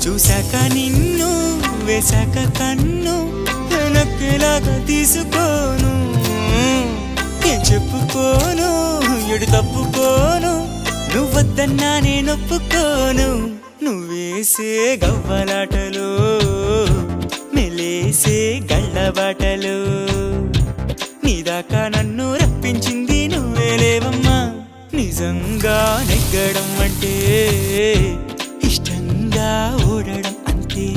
చూశాక నిన్ను వేశాక కన్ను నక్కేలాగా తీసుకోను ఏం చెప్పుకోను ఎడు తప్పుకోను నువ్వద్దన్నా నేనొప్పుకోను నువ్వేసే గవ్వలాటలు మెలేసే గళ్ళబాటలు నీదాకా నన్ను రప్పించింది నువ్వేలేవమ్మా నిజంగా నెగ్గడం అంటే ఇష్టంగా ఓడడం అంతే